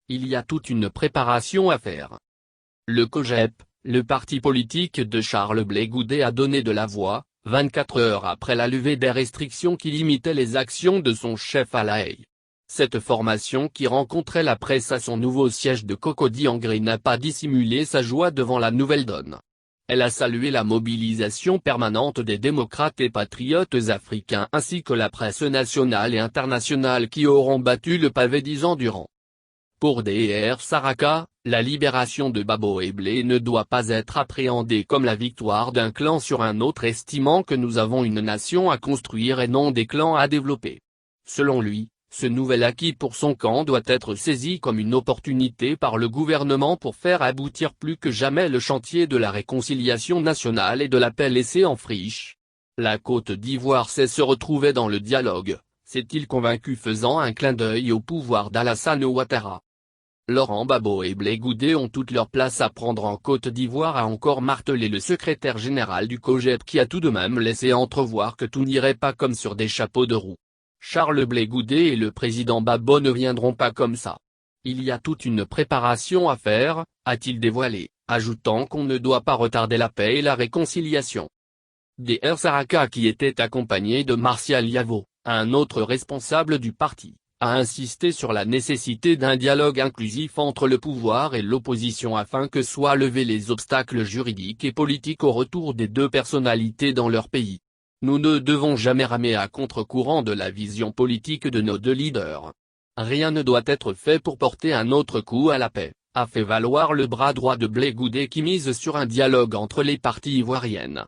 il y a toute une préparation à faire. Le COJEP, le parti politique de Charles Blé Goudet a donné de la voix, 24 heures après la levée des restrictions qui limitaient les actions de son chef à La Haye. Cette formation qui rencontrait la presse à son nouveau siège de Cocody-en-Brie n'a pas dissimulé sa joie devant la nouvelle donne. Elle a salué la mobilisation permanente des démocrates et patriotes africains ainsi que la presse nationale et internationale qui auront battu le pavé 10 ans durant. Pour Dr Saraka, la libération de Babo et Blé ne doit pas être appréhendée comme la victoire d'un clan sur un autre, estimant que nous avons une nation à construire et non des clans à développer. Selon lui, ce nouvel acquis pour son camp doit être saisi comme une opportunité par le gouvernement pour faire aboutir plus que jamais le chantier de la réconciliation nationale et de la paix laissé en friche. La Côte d'Ivoire sait se retrouver dans le dialogue, s'est-il convaincu faisant un clin d'œil au pouvoir d'Alassane Ouattara. Laurent Gbagbo et Blé Goudet ont toute leur place à prendre en Côte d'Ivoire, a encore martelé le secrétaire général du COJEP, qui a tout de même laissé entrevoir que tout n'irait pas comme sur des chapeaux de roue. Charles Blé Goudet et le président Gbagbo ne viendront pas comme ça. Il y a toute une préparation à faire, a-t-il dévoilé, ajoutant qu'on ne doit pas retarder la paix et la réconciliation. Dr Saraka, qui était accompagné de Martial Yavo, un autre responsable du parti, a insisté sur la nécessité d'un dialogue inclusif entre le pouvoir et l'opposition afin que soient levés les obstacles juridiques et politiques au retour des deux personnalités dans leur pays. Nous ne devons jamais ramer à contre-courant de la vision politique de nos deux leaders. Rien ne doit être fait pour porter un autre coup à la paix, a fait valoir le bras droit de Blé Goudet, qui mise sur un dialogue entre les parties ivoiriennes.